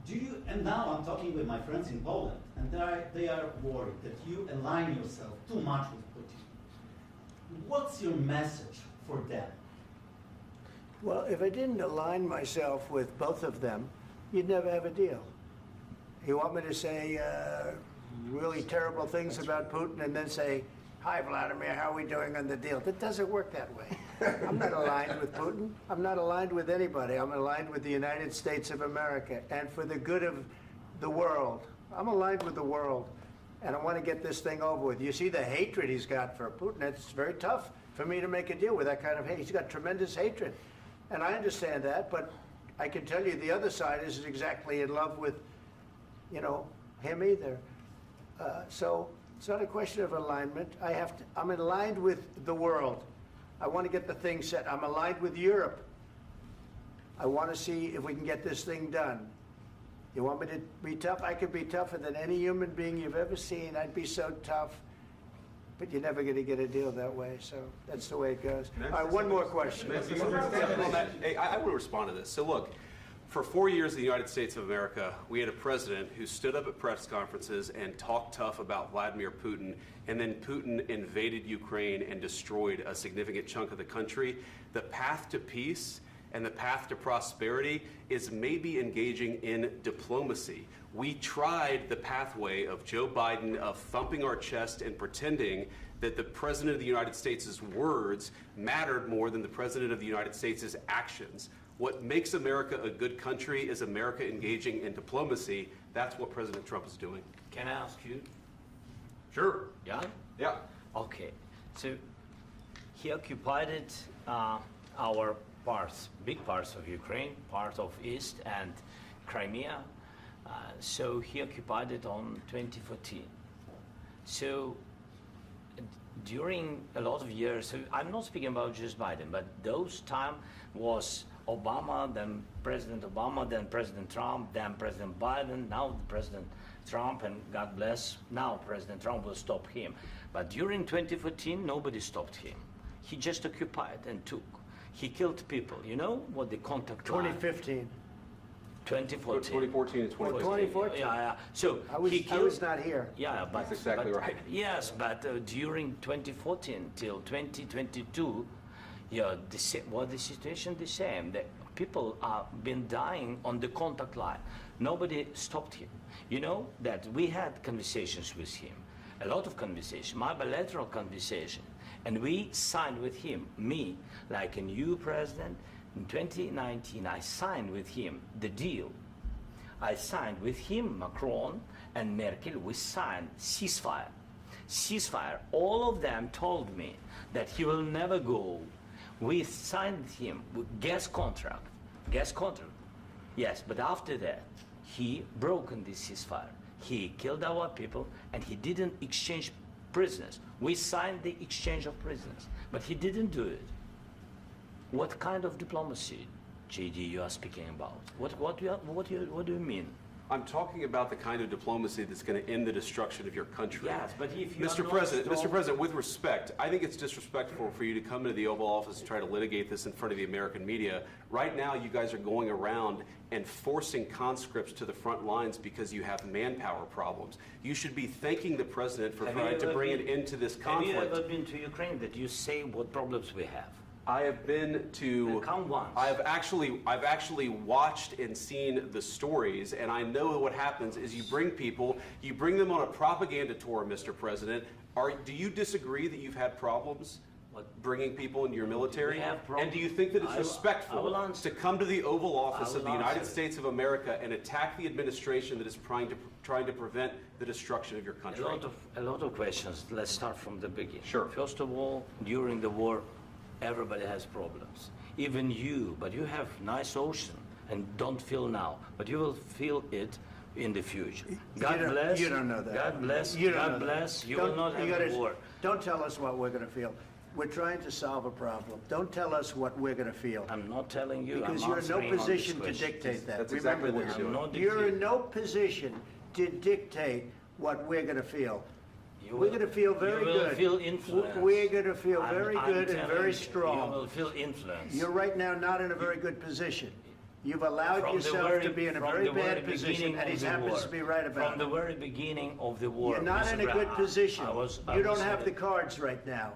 Do you, and now I'm talking with my friends in Poland, and they are worried that you align yourself too much with Putin. What's your message for them? Well, if I didn't align myself with both of them, you'd never have a deal. You want me to say really terrible things about Putin and then say, "Hi, Vladimir, how are we doing on the deal?" That doesn't work that way. I'm not aligned with Putin. I'm not aligned with anybody. I'm aligned with the United States of America and for the good of the world. I'm aligned with the world, and I want to get this thing over with. You see the hatred he's got for Putin. It's very tough for me to make a deal with that kind of hate. He's got tremendous hatred, and I understand that, but I can tell you the other side isn't exactly in love with, him either. So it's not a question of alignment. I'm aligned with the world. I want to get the thing set. I'm aligned with Europe. I want to see if we can get this thing done. You want me to be tough? I could be tougher than any human being you've ever seen. I'd be so tough. But you're never going to get a deal that way. So that's the way it goes. All right, one more question. I will respond to this. So look, for 4 years in the United States of America, we had a president who stood up at press conferences and talked tough about Vladimir Putin, and then Putin invaded Ukraine and destroyed a significant chunk of the country. The path to peace and the path to prosperity is maybe engaging in diplomacy. We tried the pathway of Joe Biden, of thumping our chest and pretending that the President of the United States' words mattered more than the President of the United States' actions. What makes America a good country is America engaging in diplomacy. That's what President Trump is doing. Can I ask you? Sure. Yeah? Yeah. Okay. So he occupied our parts, big parts of Ukraine, part of East and Crimea. So he occupied it on 2014. So during a lot of years, so I'm not speaking about just Biden, but those time was Obama, then President Obama, then President Trump, then President Biden, now President Trump, and God bless, now President Trump will stop him. But during 2014, nobody stopped him. He just occupied and took. He killed people. You know what the contact 2015. 2014. 2014 and 2015. 2014. Yeah. So I was not here. Yeah, but that's exactly right. Yes, but during 2014 till 2022, the situation the same. The people are been dying on the contact line. Nobody stopped him. You know that we had conversations with him, a lot of conversation, my bilateral conversation, and we signed with him, me, like a new president. In 2019, I signed with him the deal. I signed with him, Macron and Merkel, we signed ceasefire. Ceasefire. All of them told me that he will never go. We signed with him with gas contract. Yes, but after that, he broken this ceasefire. He killed our people and he didn't exchange prisoners. We signed the exchange of prisoners, but he didn't do it. What kind of diplomacy, JD, you are speaking about? What do you mean? I'm talking about the kind of diplomacy that's going to end the destruction of your country. Yes, but if you Mr. President, with respect, I think it's disrespectful for you to come into the Oval Office and try to litigate this in front of the American media. Right now, you guys are going around and forcing conscripts to the front lines because you have manpower problems. You should be thanking the President for trying to bring an end to this conflict. Have you ever been to Ukraine that you say what problems we have? I have been to. Come once. I've actually watched and seen the stories, and I know what happens is you bring them on a propaganda tour, Mr. President. Do you disagree that you've had problems bringing people into your military? And do you think that it's respectful to come to the Oval Office of the United States of America and attack the administration that is trying to prevent the destruction of your country? A lot of questions. Let's start from the beginning. Sure. First of all, during the war, everybody has problems, even you, but you have nice ocean and don't feel now, but you will feel it in the future. God bless. You don't know that. God bless. You God bless. You will not have a war. Don't tell us what we're going to feel. We're trying to solve a problem. Don't tell us what we're going to feel. I'm not telling you. Because you're in no position to dictate that. That's exactly what you're doing. You're in no position to dictate what we're going to feel. We're going to feel very good. You will feel influence. We're going to feel very good and very strong. You will feel influence. You're right now not in a very good position. You've allowed yourself to be in a very bad position, and he happens to be right about From the very beginning of the war. You're not in a good position. You don't have the cards. cards right now.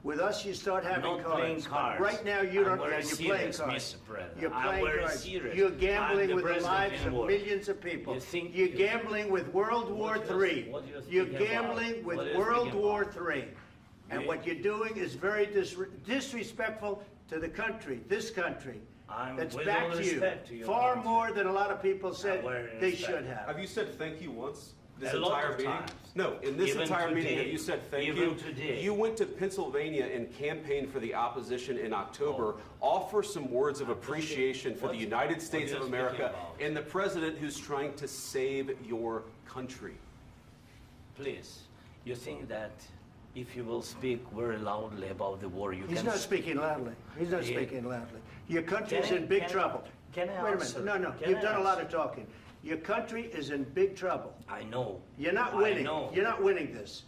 With us, you start having Not cards. playing cards. But right now, you I'm don't. very You're playing serious, cards. Mr. President. You're I'm playing very cards. serious. You're I'm gambling the with the president lives in of war. millions of people. You think You're you- gambling with World War What do you- III. what do you You're think about? gambling with What do you World think War about? III. And Yeah. what you're doing is very disrespectful to the country, this country. I'm That's with back all to you. respect to your Far country. more than a lot of people said very they respect. should have. Have you said thank you once? This A lot entire of meeting? times. No, in this Even entire meeting, have today. you said thank Even you? today. You went to Pennsylvania and campaigned for the opposition in October. Offer some words of appreciation for the United States are of you America speaking about? and the president who's trying to save your country. Please, you think that if you will speak very loudly about the war, you He's can... not speaking loudly. He's not Yeah. speaking loudly. Your country's Can I- in big can I- trouble. can I Wait a answer? minute. No. Can You've I done a lot answer? of talking. Your country is in big trouble. I know. You're not I winning. know. You're not winning this.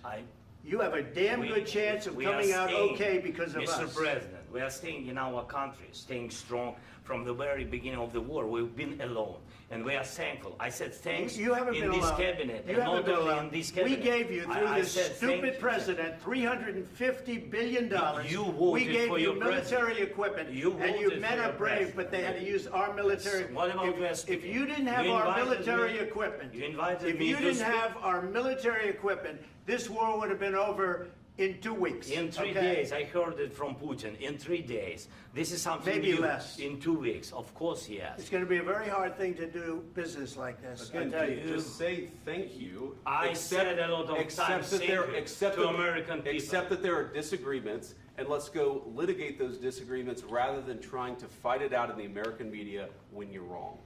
You have a damn good chance of we are coming out staying, okay because of Mr. us. President, we are staying in our country, staying strong from the very beginning of the war. We've been alone, and we are thankful. I said thanks You haven't in been this alone. cabinet, You and haven't not been only alone. in this We cabinet. gave you, through I this said thank stupid you. president, $350 billion. You voted We gave for you your military president. equipment, You and you voted men for are your brave, president. but they had to use our military. What about West If you Virginia? didn't have You our invited military me- equipment, you invited if me you to didn't speak. have our military equipment, this war would have been over in 2 weeks. In 3 okay? days, I heard it from Putin. In 3 days, this is something Maybe new. less. In 2 weeks, of course, yes. It's going to be a very hard thing to do business like this. I Again, tell you. just say thank you. I said a lot of accept times that thank there- you accept to that- American people. Accept that there are disagreements, and let's go litigate those disagreements rather than trying to fight it out in the American media when you're wrong.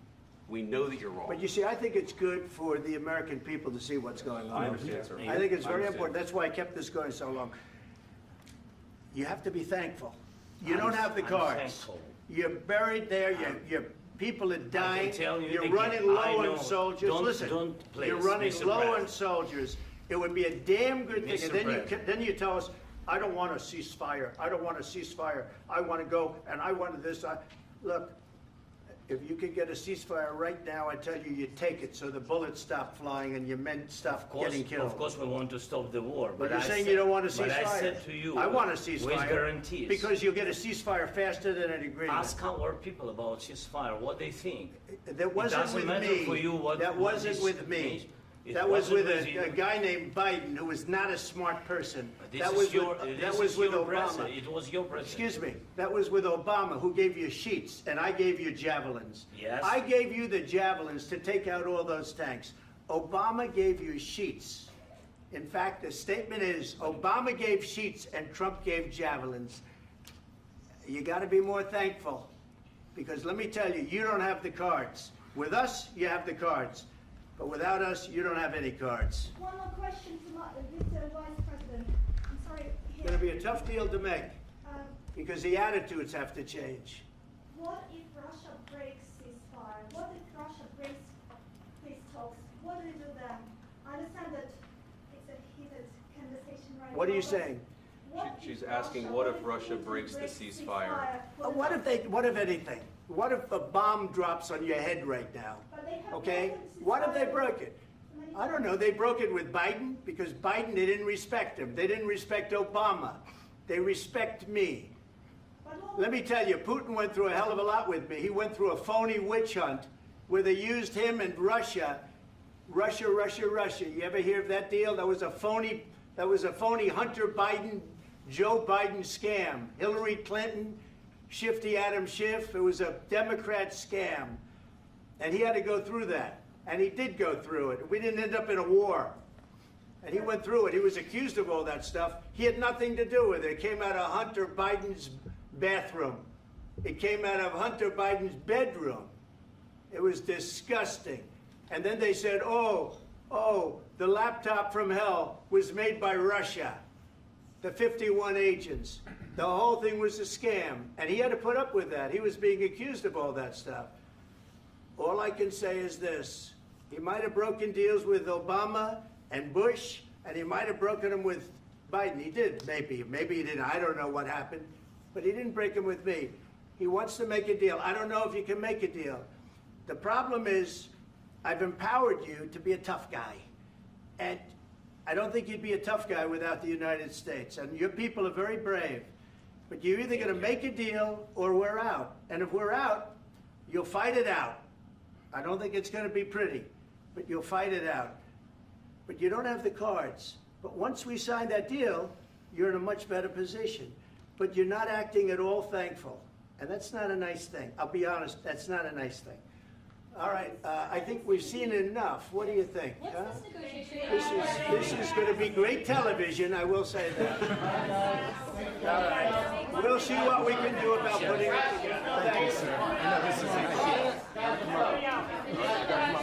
We know that you're wrong. But you see, I think it's good for the American people to see what's going on. I understand, sir. I think it's I very understand. important. That's why I kept this going so long. You have to be thankful. You I'm- don't have the I'm cards. thankful. You're buried there. Your people are dying. tell you You're again, running I low know. on soldiers. Don't- Listen, don't please, you're running Mr. low on President. soldiers. It would be a damn good thing. Mr. And then President. then you tell us, I don't want a ceasefire. I don't want a ceasefire. I want to go and I want this. Look, if you could get a ceasefire right now, I tell you, you take it so the bullets stop flying and your men stop getting killed. Of course, we want to stop the war. But you're I saying said- you don't want a ceasefire. But I said to you, I want a ceasefire. with guarantees. Because you'll get a ceasefire faster than an agreement. Ask our people about ceasefire, what they think. That wasn't doesn't with matter me. for you what- That what wasn't is- with me. It That was wasn't with with you. a guy named Biden who was not a smart person. This That is was your, with, this that was is with your Obama. president. It was your president. Excuse me. That was with Obama, who gave you sheets, and I gave you javelins. Yes. I gave you the javelins to take out all those tanks. Obama gave you sheets. In fact, the statement is Obama gave sheets and Trump gave javelins. You got to be more thankful, because let me tell you, you don't have the cards. With us, you have the cards. But without us, you don't have any cards. One more question to Mr. Vice President. I'm sorry. It's going to be a tough deal to make, Um, because the attitudes have to change. what if Russia breaks ceasefire? What if Russia breaks peace talks? What do you do then? I understand that it's a heated conversation right What now. are you but saying? what She's if asking, what if Russia Putin breaks the ceasefire? What if anything? What if a bomb drops on your head right now? But they have Okay? broken What if they ceasefire broke it? many I don't times. know. They broke it with Biden because Biden, they didn't respect him. They didn't respect Obama. They respect me. But what Let me tell you, Putin went through a hell of a lot with me. He went through a phony witch hunt where they used him and Russia. Russia. You ever hear of that deal? That was a phony Hunter Biden, Joe Biden scam. Hillary Clinton, Shifty Adam Schiff. It was a Democrat scam. And he had to go through that. And he did go through it. We didn't end up in a war. And he went through it. He was accused of all that stuff. He had nothing to do with it. It came out of Hunter Biden's bathroom. It came out of Hunter Biden's bedroom. It was disgusting. And then they said, oh, the laptop from hell was made by Russia. The 51 agents. The whole thing was a scam. And he had to put up with that. He was being accused of all that stuff. All I can say is this. He might have broken deals with Obama and Bush, and he might have broken them with Biden. He did, maybe. Maybe he didn't. I don't know what happened. But he didn't break them with me. He wants to make a deal. I don't know if you can make a deal. The problem is, I've empowered you to be a tough guy. And I don't think you'd be a tough guy without the United States. And your people are very brave. But you're either going to make a deal or we're out. And if we're out, you'll fight it out. I don't think it's going to be pretty, but you'll fight it out. But you don't have the cards. But once we sign that deal, you're in a much better position. But you're not acting at all thankful. And that's not a nice thing. I'll be honest, that's not a nice thing. All right, I think we've seen enough. What do you think? What's this negotiation? This is going to be great television, I will say that. All right, we'll see what we can do about putting it together. Thanks.